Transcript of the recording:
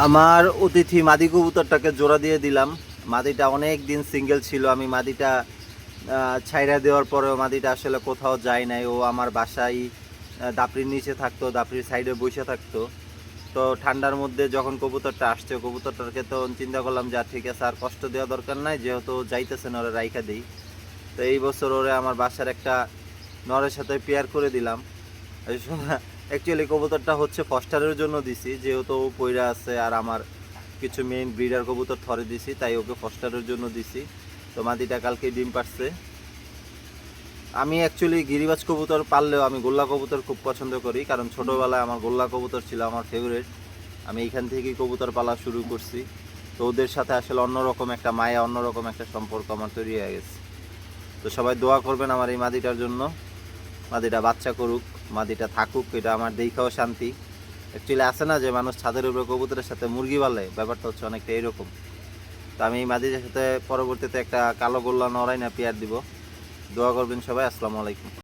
আমার অতিথি মাদি কবুতরটাকে জোড়া দিয়ে দিলাম। মাদিটা অনেক দিন সিঙ্গেল ছিল। আমি মাদিটা ছাইড়া দেওয়ার পরেও মাদিটা আসলে কোথাও যায় নাই। ও আমার বাসায় দাপড়ির নিচে থাকতো, দাপড়ির সাইডে বসে থাকতো। তো ঠান্ডার মধ্যে যখন কবুতরটা আসছে, কবুতরটাকে তো চিন্তা করলাম যে ঠিক আছে, আর কষ্ট দেওয়া দরকার নাই, যেহেতু যাইতেছে না, ওরা রাইখা দিই। তো এই বছর ওরে আমার বাসার একটা নরের সাথে পেয়ার করে দিলাম। অ্যাকচুয়ালি কবুতরটা হচ্ছে ফস্টারের জন্য দিছি, যেহেতু ও পইরা আছে আর আমার কিছু মেইন ব্রিডার কবুতর থরে দিছি, তাই ওকে ফস্টারের জন্য দিছি। তো মাদিটা কালকে ডিম পারছে। আমি অ্যাকচুয়ালি গিরিবাজ কবুতর পাললেও আমি গোল্লা কবুতর খুব পছন্দ করি, কারণ ছোটোবেলায় আমার গোল্লা কবুতর ছিল আমার ফেভারিট। আমি এইখান থেকেই কবুতর পালা শুরু করছি। তো ওদের সাথে আসলে অন্যরকম একটা মায়া, অন্যরকম একটা সম্পর্ক আমার তৈরি হয়ে গেছে। তো সবাই দোয়া করবেন আমার এই মাদিটার জন্য। মাদিটা বাচ্চা করুক, মাদিটা থাকুক, এটা আমার দেখাও শান্তি। অ্যাকচুয়ালি আছে না যে মানুষ ছাদের উপরে কবুতরের সাথে মুরগি পালে, ব্যাপারটা হচ্ছে অনেকটা এরকম। তো আমি এই মাদিটার সাথে পরবর্তীতে একটা কালো গোল্লা নড়াই না পেয়ার দিব। দোয়া করবেন সবাই। আসসালামু আলাইকুম।